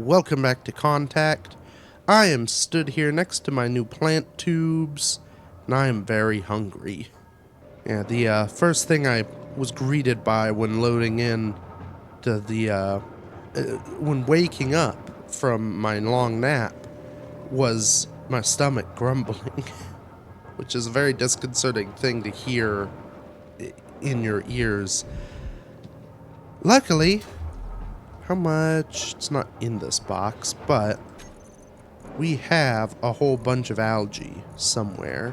welcome back to Contact. I am stood here next to my new plant tubes, and I am very hungry. Yeah, the first thing I was greeted by when loading in to the, when waking up from my long nap was my stomach grumbling, which is a very disconcerting thing to hear in your ears. Luckily, how much? It's not in this box, but we have a whole bunch of algae somewhere.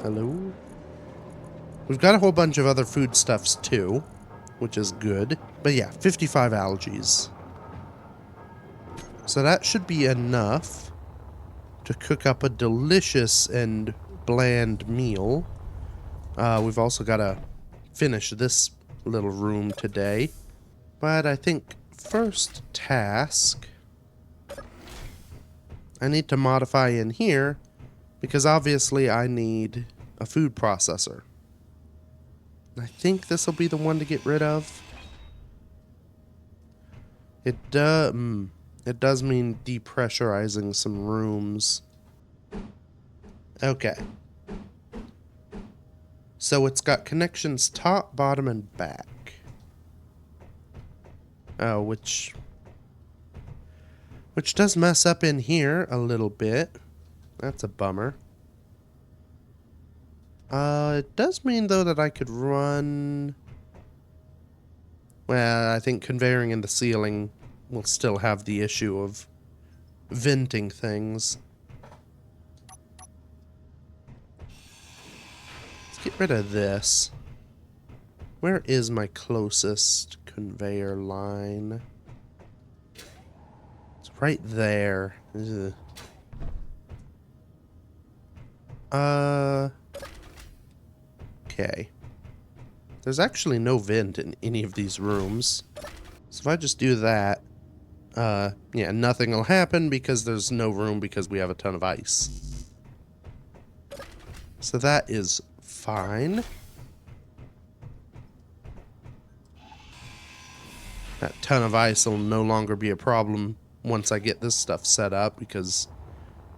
Hello? We've got a whole bunch of other foodstuffs too, which is good. But yeah, 55 algae. So that should be enough to cook up a delicious and bland meal. We've also got to finish this little room today. But I think first task, I need to modify in here because obviously I need a food processor. I think this will be the one to get rid of. It does mean depressurizing some rooms. Okay. So it's got connections top, bottom, and back. Oh, which does mess up in here a little bit. That's a bummer. It does mean, though, that I could run... Well, I think conveying in the ceiling will still have the issue of venting things. Let's get rid of this. Where is my closest conveyor line? It's right there. Ugh. Okay. There's actually no vent in any of these rooms. So if I just do that, yeah, nothing will happen because there's no room because we have a ton of ice. So that is fine. That ton of ice will no longer be a problem once I get this stuff set up because,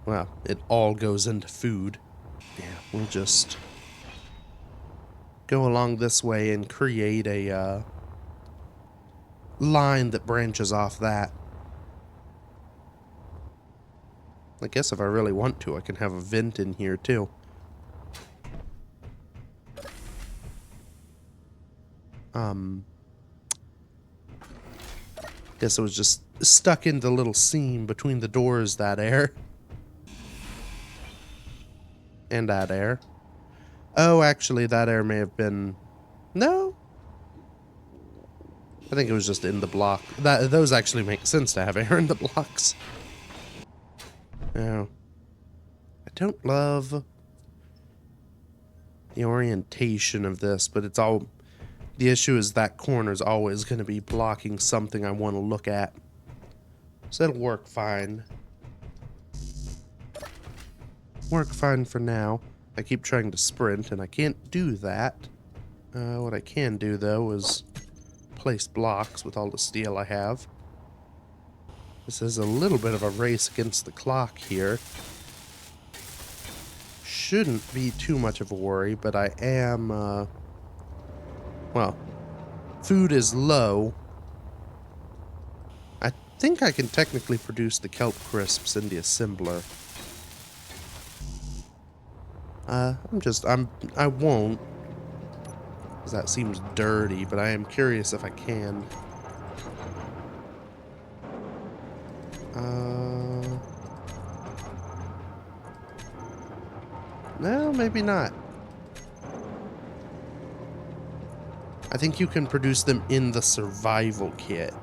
well, it all goes into food. Yeah, we'll just go along this way and create a line that branches off that. I guess if I really want to, I can have a vent in here too. Guess it was just stuck in the little seam between the doors, that air. And that air. Oh, actually, that air may have been... No? I think it was just in the block. Those actually make sense to have air in the blocks. Oh. I don't love the orientation of this, but it's all... The issue is that corner's always going to be blocking something I want to look at. So it'll work fine. Work fine for now. I keep trying to sprint, and I can't do that. What I can do, though, is place blocks with all the steel I have. This is a little bit of a race against the clock here. Shouldn't be too much of a worry, but I am, well, food is low. I think I can technically produce the kelp crisps in the assembler. I won't, because that seems dirty, but I am curious if I can. No, maybe not. I think you can produce them in the survival kit.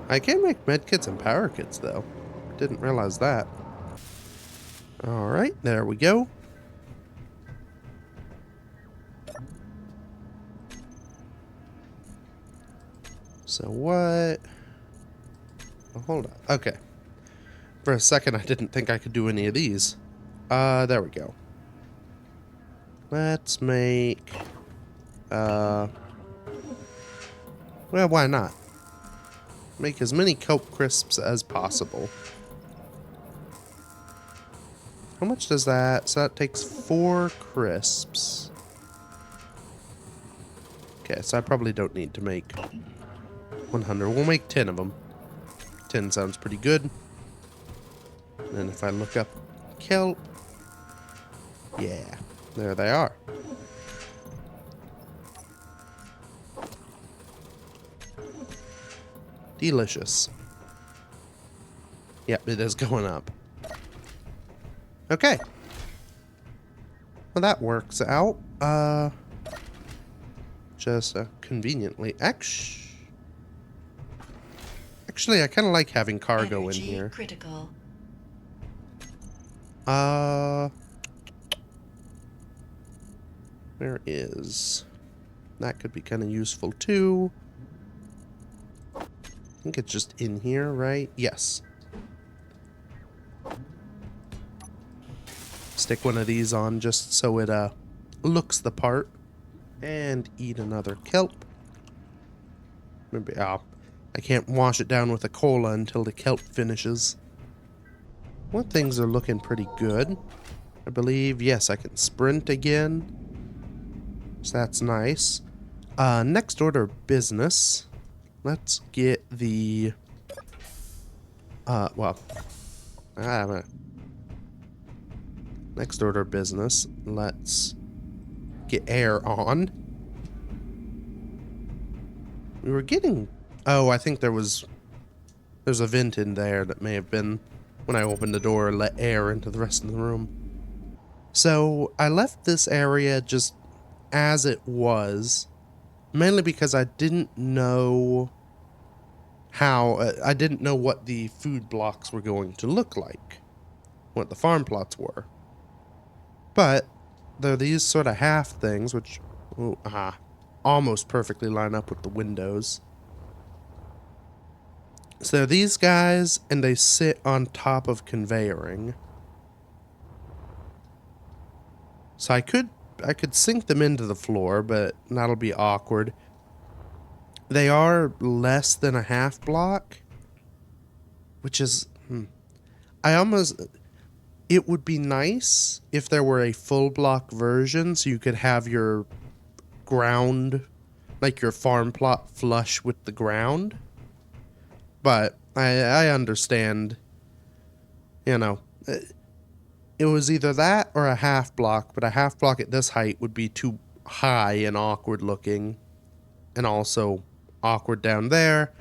I can make medkits and power kits, though. Didn't realize that. Alright, there we go. So what? Oh, hold on. Okay. For a second, I didn't think I could do any of these. There we go. Let's make... Well, why not? Make as many kelp crisps as possible. How much does that? So that takes 4 crisps. Okay, so I probably don't need to make 100. We'll make 10 of them. 10 sounds pretty good. And then if I look up kelp, yeah, there they are. Delicious. Yep, it is going up. Okay. Well, that works out. Just conveniently. Actually, I kind of like having cargo Energy in here. Critical. Where is... That could be kind of useful too. I think it's just in here, right? Yes. Stick one of these on just so it looks the part. And eat another kelp. Maybe I can't wash it down with a cola until the kelp finishes. Well, things are looking pretty good. I believe, yes, I can sprint again. So that's nice. Next order of business. Let's get the... Next order of business. Let's get air on. We were getting... Oh, I think there's a vent in there that may have been when I opened the door and let air into the rest of the room. So I left this area just as it was, mainly because I didn't know how, I didn't know what the food blocks were going to look like, what the farm plots were. But they're these sort of half things, which almost perfectly line up with the windows. So they're these guys, and they sit on top of conveyoring. So I could sink them into the floor, but that'll be awkward. They are less than a half block, which is... It would be nice if there were a full block version so you could have your ground, like your farm plot, flush with the ground. But I understand, you know, it was either that or a half block, but a half block at this height would be too high and awkward looking, and also awkward down there.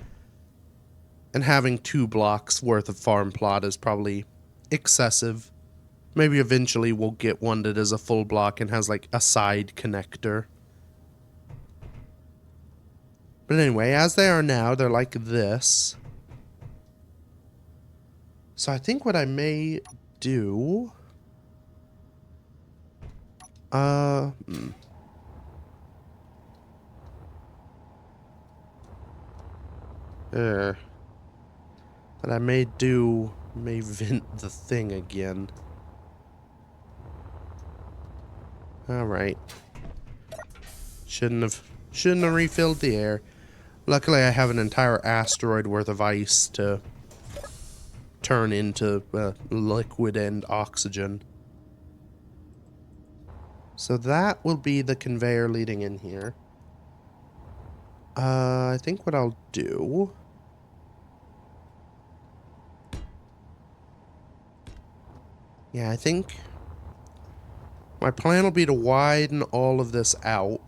And having 2 blocks worth of farm plot is probably excessive. Maybe eventually we'll get one that is a full block and has like a side connector. But anyway, as they are now, they're like this. So I think what I may do... But I may vent the thing again. Alright. Shouldn't have refilled the air. Luckily I have an entire asteroid worth of ice to turn into liquid and oxygen. So that will be the conveyor leading in here. I think what I'll do... Yeah, I think my plan will be to widen all of this out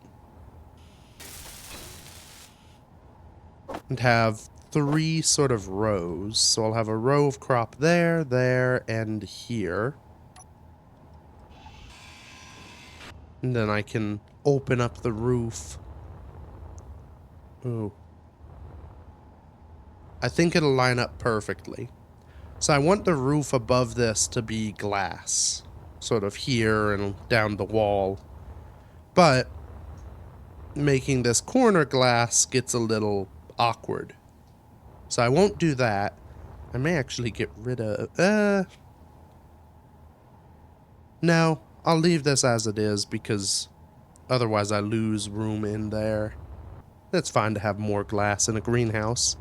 and have 3 sort of rows. So I'll have a row of crop there, there, and here. And then I can open up the roof. Ooh. I think it'll line up perfectly. So I want the roof above this to be glass. Sort of here and down the wall. But making this corner glass gets a little awkward. So I won't do that. I may actually get rid of... No, I'll leave this as it is because otherwise I lose room in there. It's fine to have more glass in a greenhouse.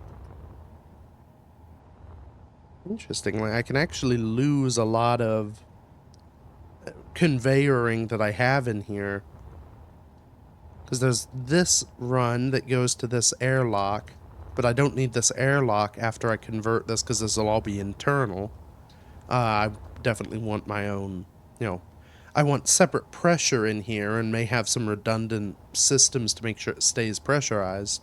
Interestingly, I can actually lose a lot of conveying that I have in here. Because there's this run that goes to this airlock, but I don't need this airlock after I convert this because this will all be internal. I definitely want my own, I want separate pressure in here and may have some redundant systems to make sure it stays pressurized.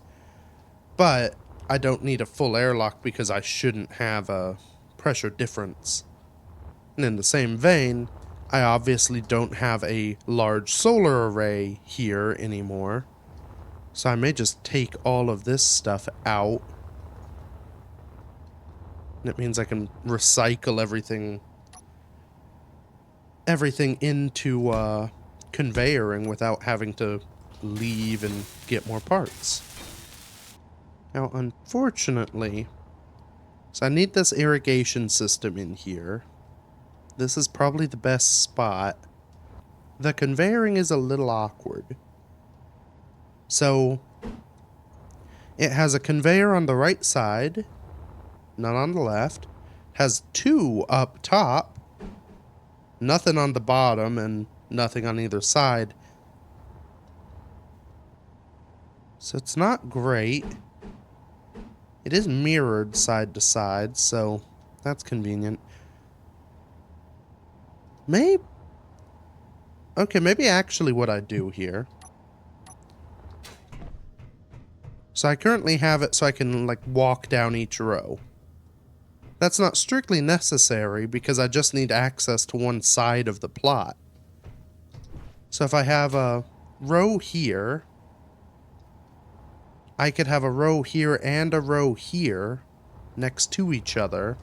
But I don't need a full airlock because I shouldn't have a pressure difference. And in the same vein, I obviously don't have a large solar array here anymore. So I may just take all of this stuff out. And it means I can recycle everything into conveying without having to leave and get more parts. Now, unfortunately, so I need this irrigation system in here. This is probably the best spot. The conveying is a little awkward. So, it has a conveyor on the right side, none on the left. Has 2 up top, nothing on the bottom, and nothing on either side. So it's not great. It is mirrored side to side, so that's convenient. Maybe actually what I do here. So I currently have it so I can, like, walk down each row. That's not strictly necessary because I just need access to one side of the plot. So if I have a row here, I could have a row here and a row here next to each other.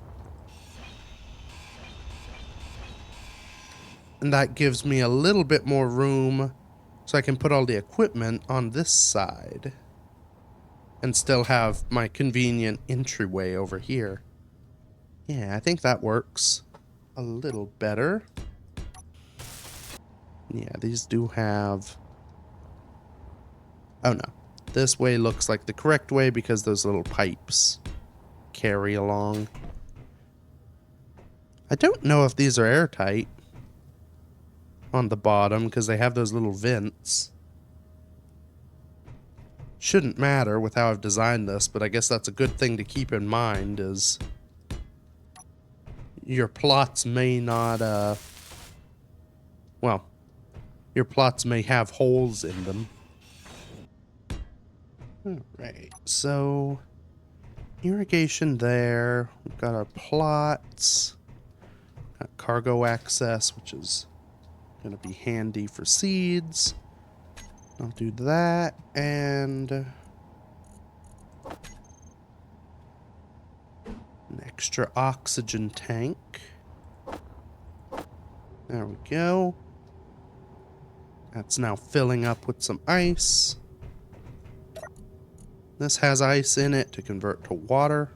And that gives me a little bit more room so I can put all the equipment on this side and still have my convenient entryway over here. Yeah, I think that works a little better. Yeah, these do have... Oh no. This way looks like the correct way because those little pipes carry along. I don't know if these are airtight on the bottom because they have those little vents. Shouldn't matter with how I've designed this, but I guess that's a good thing to keep in mind is your plots may not, well, your plots may have holes in them. Alright, so irrigation there. We've got our plots. Got cargo access, which is going to be handy for seeds. I'll do that, and an extra oxygen tank. There we go. That's now filling up with some ice. This has ice in it to convert to water.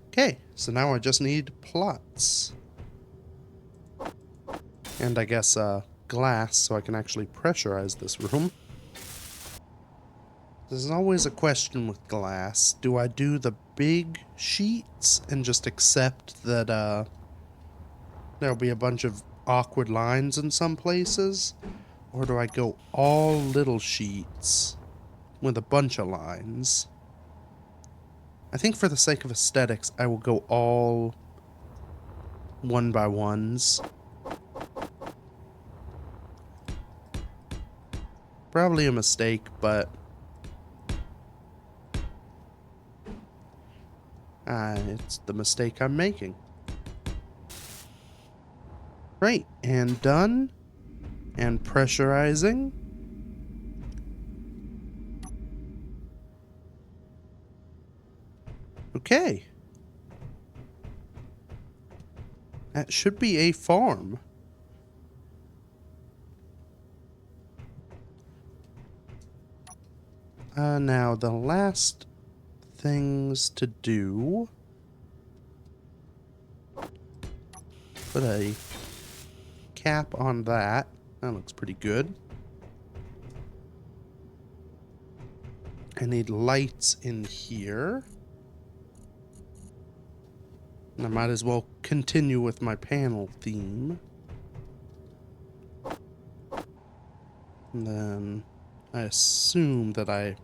Okay, so now I just need plots. And I guess glass so I can actually pressurize this room. There's always a question with glass. Do I do the big sheets and just accept that there'll be a bunch of awkward lines in some places? Or do I go all little sheets with a bunch of lines? I think for the sake of aesthetics, I will go all 1x1s. Probably a mistake, but it's the mistake I'm making. Right, and done. And pressurizing. Okay. That should be a farm. Now the last things to do. Put a cap on that. That looks pretty good. I need lights in here. And I might as well continue with my panel theme. And then I assume that I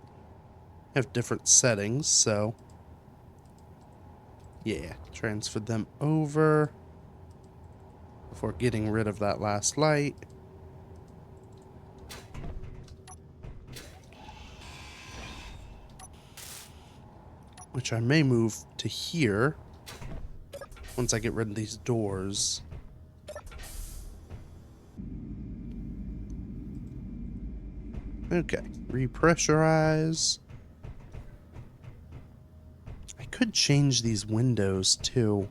have different settings, so yeah, transfer them over before getting rid of that last light. Which I may move to here once I get rid of these doors. Okay, repressurize. I could change these windows too.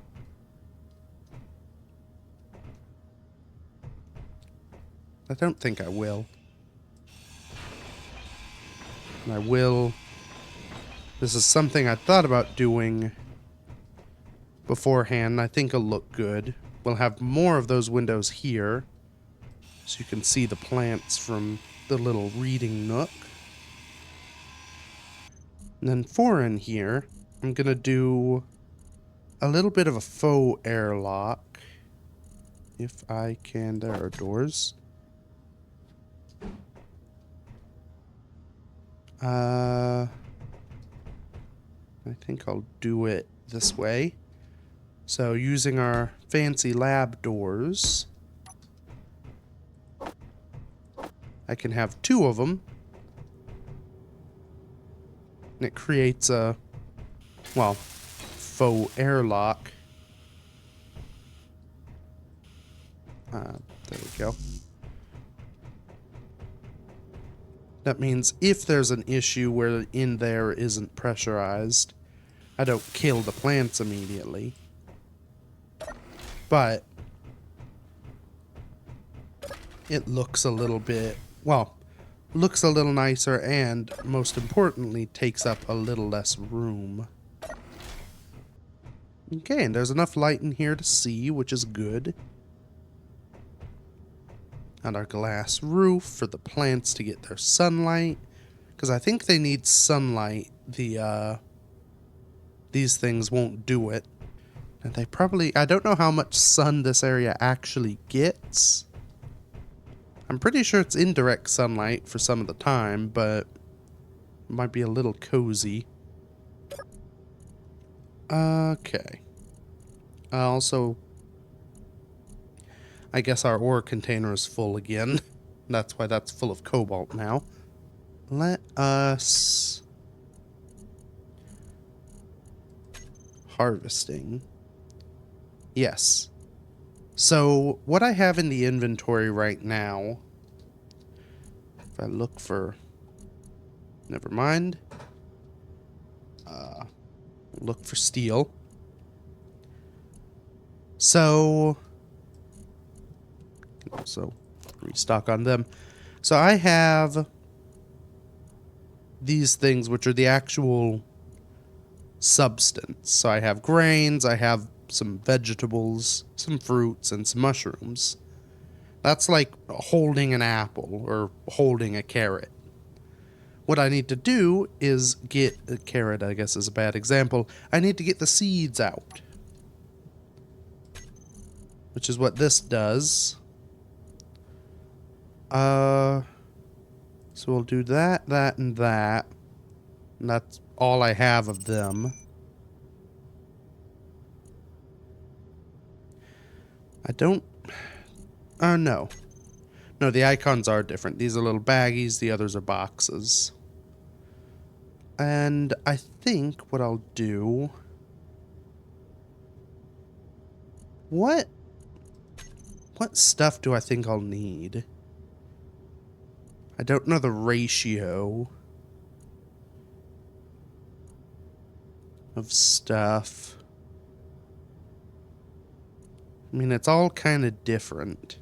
I don't think I will. And I will. This is something I thought about doing beforehand. I think it'll look good. We'll have more of those windows here, so you can see the plants from the little reading nook. And then for in here, I'm gonna do a little bit of a faux airlock. If I can, there are doors. I think I'll do it this way. So using our fancy lab doors, I can have two of them. And it creates a, well, faux airlock. There we go. That means if there's an issue where in there isn't pressurized, I don't kill the plants immediately. But it looks a little bit, well, looks a little nicer and, most importantly, takes up a little less room. Okay, and there's enough light in here to see, which is good. And our glass roof for the plants to get their sunlight. Because I think they need sunlight. These things won't do it. And they probably, I don't know how much sun this area actually gets. I'm pretty sure it's indirect sunlight for some of the time, but it might be a little cozy. Okay. Also, I guess our ore container is full again. That's why that's full of cobalt now. Let us... Harvesting. Yes. So, what I have in the inventory right now... If I look for... Never mind. Look for steel. So... Also restock on them. So I have these things which are the actual substance. So I have grains, I have some vegetables, some fruits, and some mushrooms. That's like holding an apple or holding a carrot. What I need to do is get a carrot, I guess is a bad example. I need to get the seeds out, which is what this does. So we'll do that, and that. And that's all I have of them. I don't... Oh, no. No, the icons are different. These are little baggies, the others are boxes. And I think what I'll do... What stuff do I think I'll need? I don't know the ratio of stuff. I mean, it's all kind of different.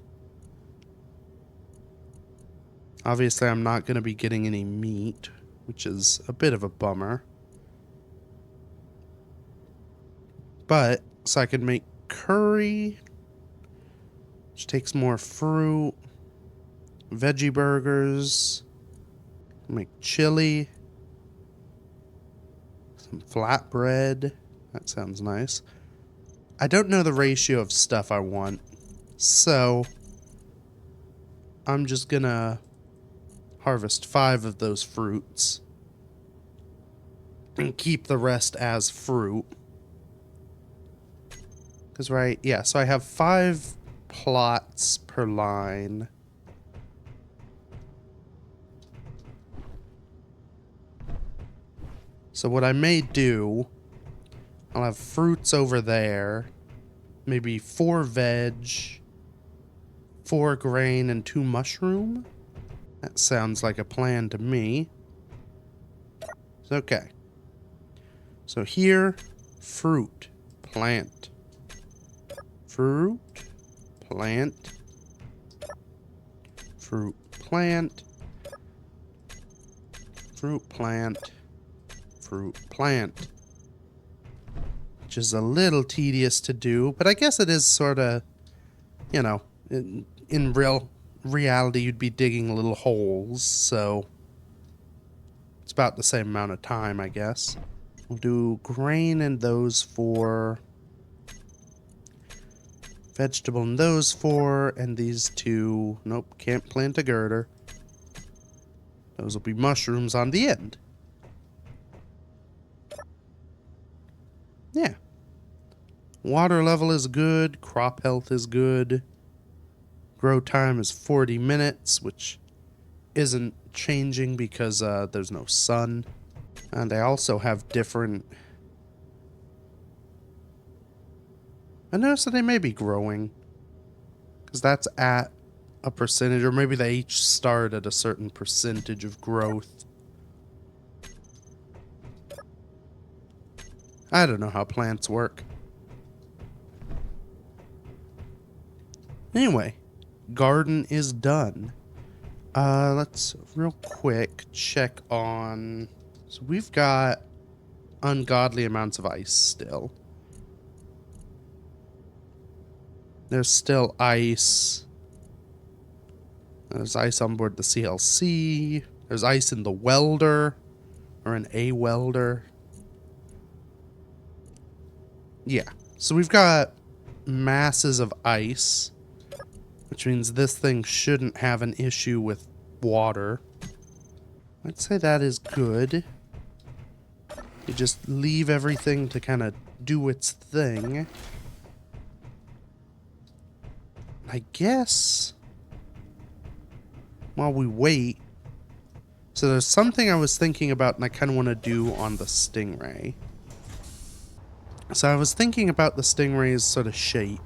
Obviously, I'm not going to be getting any meat, which is a bit of a bummer. But, so I can make curry, which takes more fruit. Veggie burgers, make chili, Some flatbread. That sounds nice. I don't know the ratio of stuff I want, so I'm just gonna harvest 5 of those fruits and keep the rest as fruit. Because, right, yeah, so I have 5 plots per line. So what I may do, I'll have fruits over there, maybe 4 veg, 4 grain, and 2 mushroom. That sounds like a plan to me. Okay. So here, fruit, plant. Fruit, plant. Fruit, plant. Fruit, plant. Fruit, plant. Which is a little tedious to do, but I guess it is sort of, you know, in reality you'd be digging little holes, so it's about the same amount of time, I guess. We'll do grain and those 4, vegetable and those 4, and these 2. Nope, can't plant a girder. Those will be mushrooms on the end. Yeah. Water level is good. Crop health is good. Grow time is 40 minutes, which isn't changing because there's no sun. And they also have different... I noticed that they may be growing. Because that's at a percentage, or maybe they each start at a certain percentage of growth. I don't know how plants work. Anyway, garden is done. Let's real quick check on... So we've got ungodly amounts of ice still. There's still ice. There's ice on board the CLC. There's ice in the welder. Or in a welder. Yeah. So we've got masses of ice. Which means this thing shouldn't have an issue with water. I'd say that is good. You just leave everything to kind of do its thing. I guess while we wait, so there's something I was thinking about and I kind of want to do on the Stingray. So I was thinking about the Stingray's sort of shape.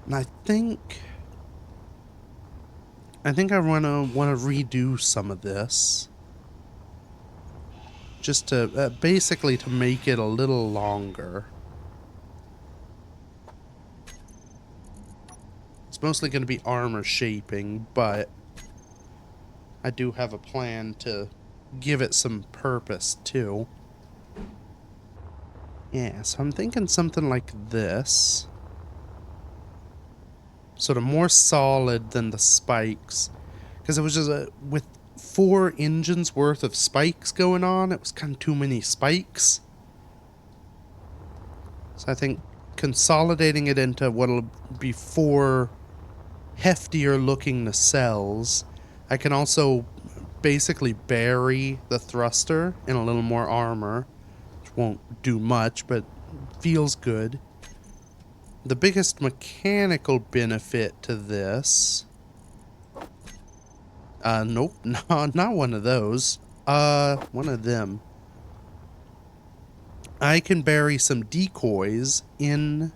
And I think I want to redo some of this. Just to, basically to make it a little longer. It's mostly going to be armor shaping, but I do have a plan to give it some purpose too. Yeah, so I'm thinking something like this. Sort of more solid than the spikes. Because it was just with 4 engines worth of spikes going on, it was kind of too many spikes. So I think consolidating it into what'll be 4 heftier looking nacelles. I can also basically bury the thruster in a little more armor, which won't do much, but feels good. The biggest mechanical benefit to this... nope, no, not one of those. One of them. I can bury some decoys in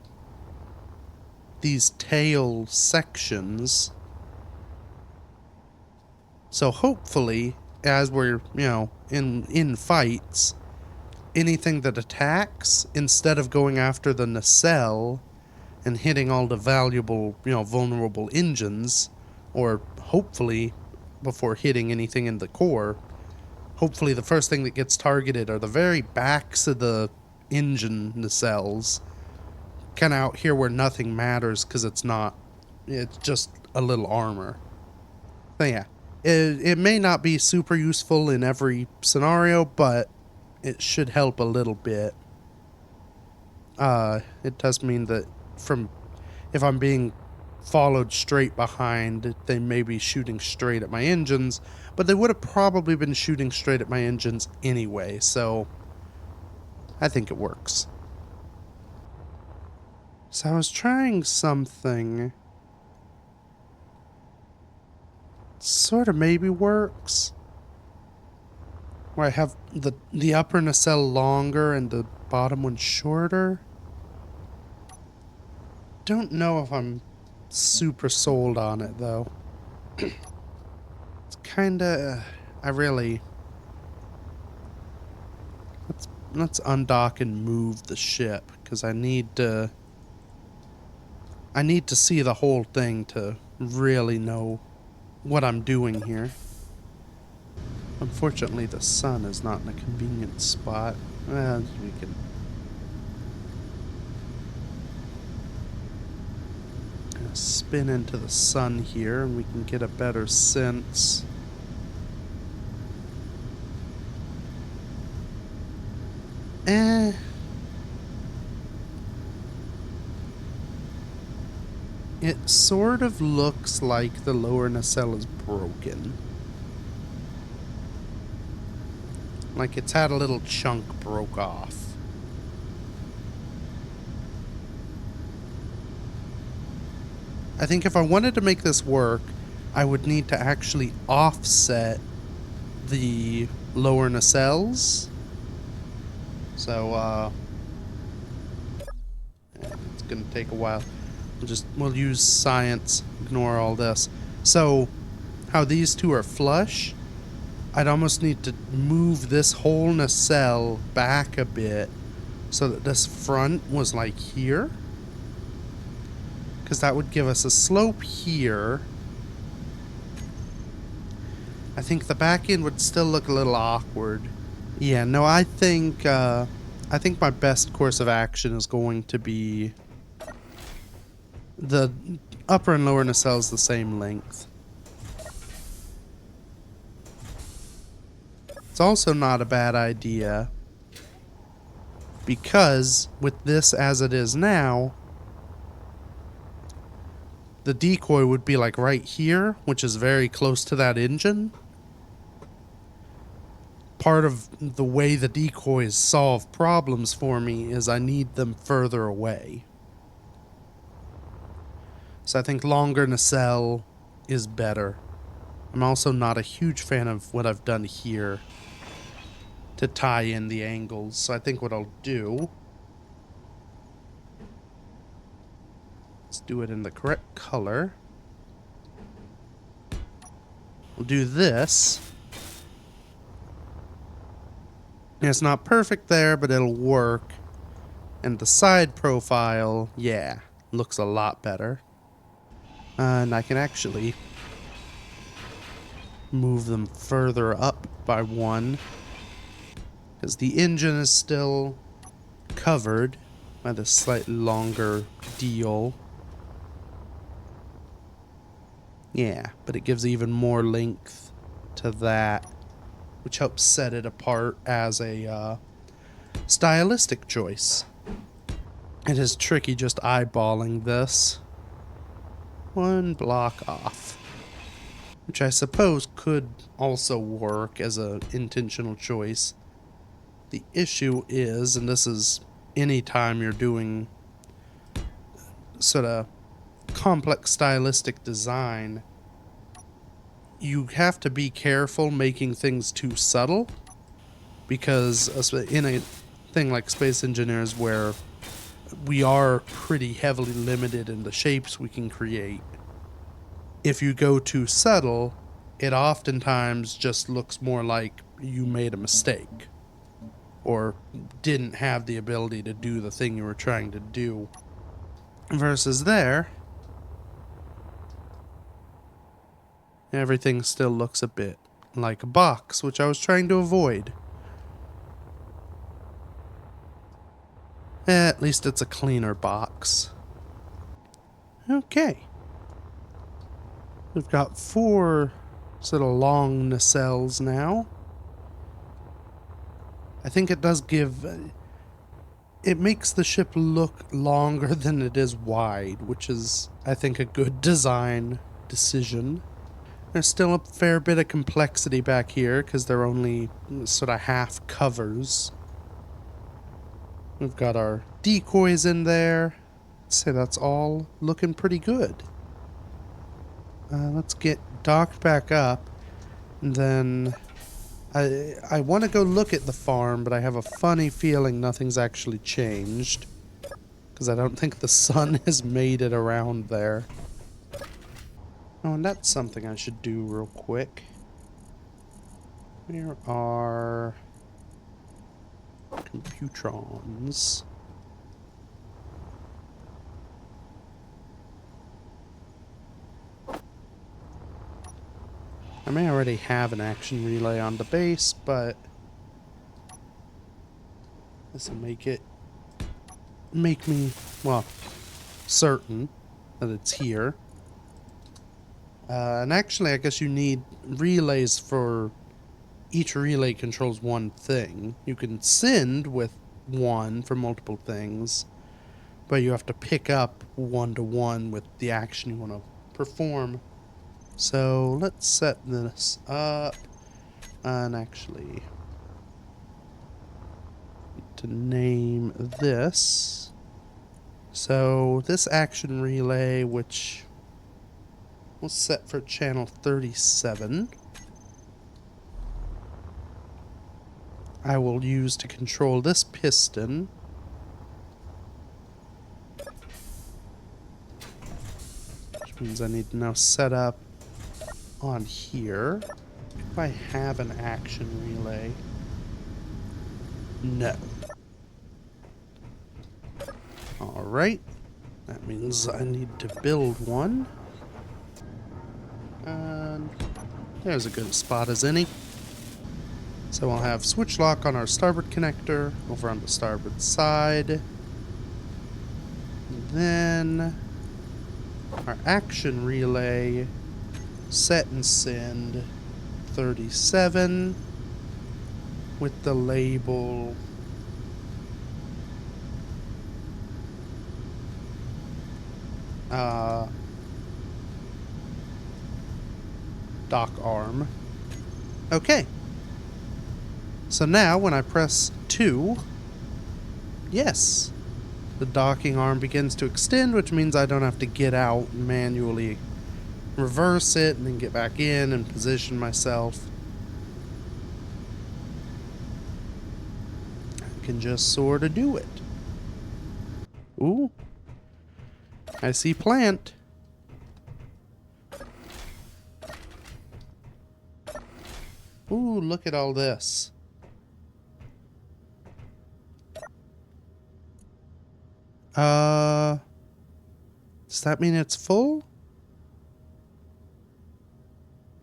these tail sections. So hopefully, as we're, you know, in fights, anything that attacks, instead of going after the nacelle and hitting all the valuable, you know, vulnerable engines, or hopefully, before hitting anything in the core, hopefully the first thing that gets targeted are the very backs of the engine nacelles. Kind of out here where nothing matters because it's just a little armor. So yeah, It may not be super useful in every scenario, but it should help a little bit. It does mean that if I'm being followed straight behind, they may be shooting straight at my engines, but they would have probably been shooting straight at my engines anyway, so I think it works. So I was trying something. Sort of maybe works. Where I have the upper nacelle longer and the bottom one shorter. Don't know if I'm super sold on it though. It's kinda... Let's undock and move the ship, because I need to see the whole thing to really know what I'm doing here. Unfortunately, the sun is not in a convenient spot. We can spin into the sun here and we can get a better sense. It sort of looks like the lower nacelle is broken. Like it's had a little chunk broke off. I think if I wanted to make this work, I would need to actually offset the lower nacelles. So, it's gonna take a while. We'll use science, ignore all this. So, how these two are flush, I'd almost need to move this whole nacelle back a bit so that this front was like here. Because that would give us a slope here. I think the back end would still look a little awkward. Yeah, no, I think my best course of action is going to be the upper and lower nacelles the same length. It's also not a bad idea because with this as it is now, the decoy would be like right here, which is very close to that engine. Part of the way the decoys solve problems for me is I need them further away. So I think longer nacelle is better. I'm also not a huge fan of what I've done here to tie in the angles. So I think what I'll do, let's do it in the correct color. We'll do this. It's not perfect there, but it'll work. And the side profile, yeah, looks a lot better. And I can actually move them further up by one, because the engine is still covered by the slightly longer deal. Yeah, but it gives even more length to that, which helps set it apart as a stylistic choice. It is tricky just eyeballing this. One block off, which I suppose could also work as an intentional choice. The issue is, and this is any time you're doing sort of complex stylistic design, you have to be careful making things too subtle, because in a thing like Space Engineers where we are pretty heavily limited in the shapes we can create, if you go too subtle, it oftentimes just looks more like you made a mistake or didn't have the ability to do the thing you were trying to do. Versus there, everything still looks a bit like a box, which I was trying to avoid. At least it's a cleaner box. Okay. We've got 4 Sort of long nacelles now. I think it does give... it makes the ship look longer than it is wide, which is, I think, a good design decision. There's still a fair bit of complexity back here, because they're only sort of half covers. We've got our decoys in there. I'd say that's all looking pretty good. Let's get docked back up, and then I want to go look at the farm, but I have a funny feeling nothing's actually changed, because I don't think the sun has made it around there. Oh, and that's something I should do real quick. Where are computrons? I may already have an action relay on the base, but this will make me, well, certain that it's here. And actually, I guess you need relays for each relay controls one thing. You can send with one for multiple things, but you have to pick up one-to-one with the action you want to perform. So let's set this up, and actually to name this. So this action relay, which was set for channel 37, I will use to control this piston. Which means I need to now set up on here. If I have an action relay. No. Alright. That means I need to build one. And there's a good spot as any. So we'll have switch lock on our starboard connector over on the starboard side. And then our action relay set and send 37 with the label dock arm. Okay. So now when I press 2, yes, the docking arm begins to extend, which means I don't have to get out and manually reverse it and then get back in and position myself. I can just sort of do it. Ooh. I see plant. Ooh, look at all this. Does that mean it's full?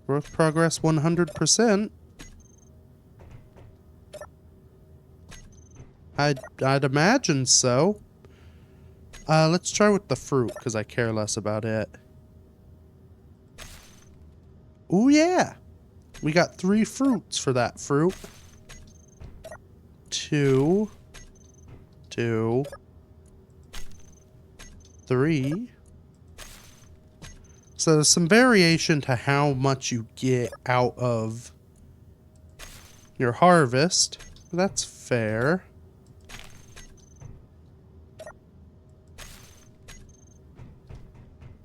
Growth progress 100%. I'd imagine so. Let's try with the fruit, because I care less about it. Ooh, yeah. We got 3 fruits for that fruit. 2. 2. 3. So there's some variation to how much you get out of your harvest. That's fair.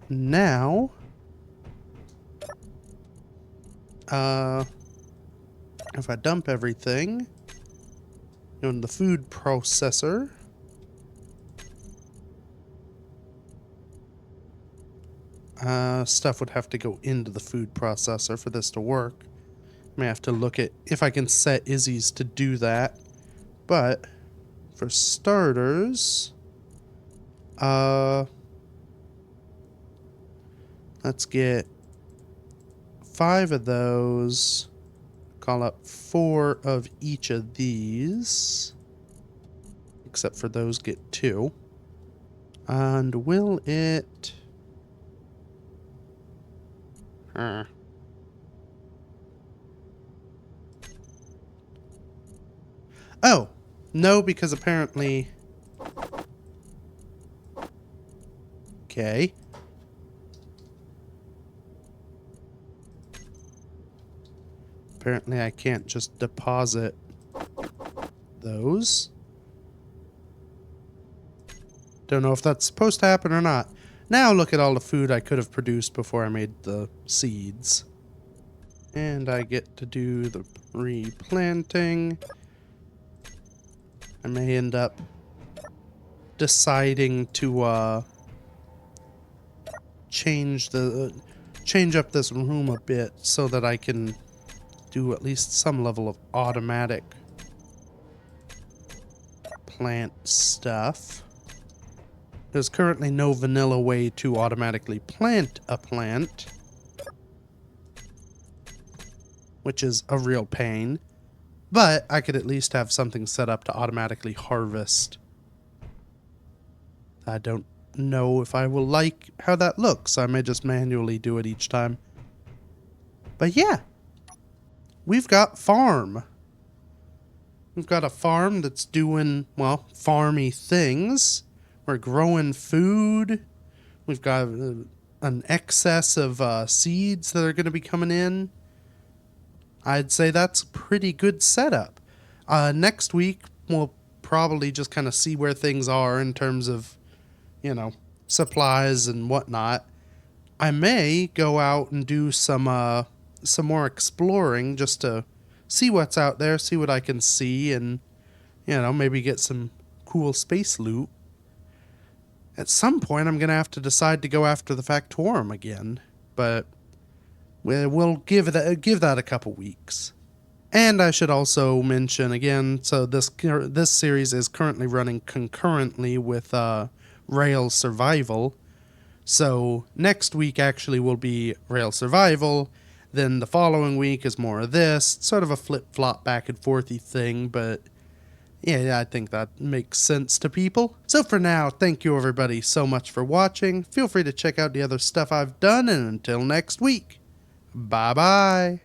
Now, if I dump everything in the food processor, stuff would have to go into the food processor for this to work. May have to look at if I can set Izzy's to do that. But for starters, let's get 5 of those. Call up 4 of each of these. Except for those get 2. And will it... Oh, no, because apparently... Okay. Apparently I can't just deposit those. Don't know if that's supposed to happen or not. Now look at all the food I could have produced before I made the seeds. And I get to do the replanting. I may end up deciding to change up this room a bit so that I can do at least some level of automatic plant stuff. There's currently no vanilla way to automatically plant a plant, which is a real pain, but I could at least have something set up to automatically harvest. I don't know if I will like how that looks. I may just manually do it each time. But yeah, we've got farm. We've got a farm that's doing, well, farmy things. We're growing food. We've got an excess of seeds that are going to be coming in. I'd say that's a pretty good setup. Next week, we'll probably just kind of see where things are in terms of, you know, supplies and whatnot. I may go out and do some more exploring just to see what's out there, see what I can see, and, you know, maybe get some cool space loot. At some point, I'm going to have to decide to go after the Factorum again, but we'll give that a couple weeks. And I should also mention again, so this series is currently running concurrently with Rail Survival. So next week actually will be Rail Survival, then the following week is more of this, sort of a flip-flop back and forthy thing, but yeah, I think that makes sense to people. So for now, thank you everybody so much for watching. Feel free to check out the other stuff I've done, and until next week, bye-bye.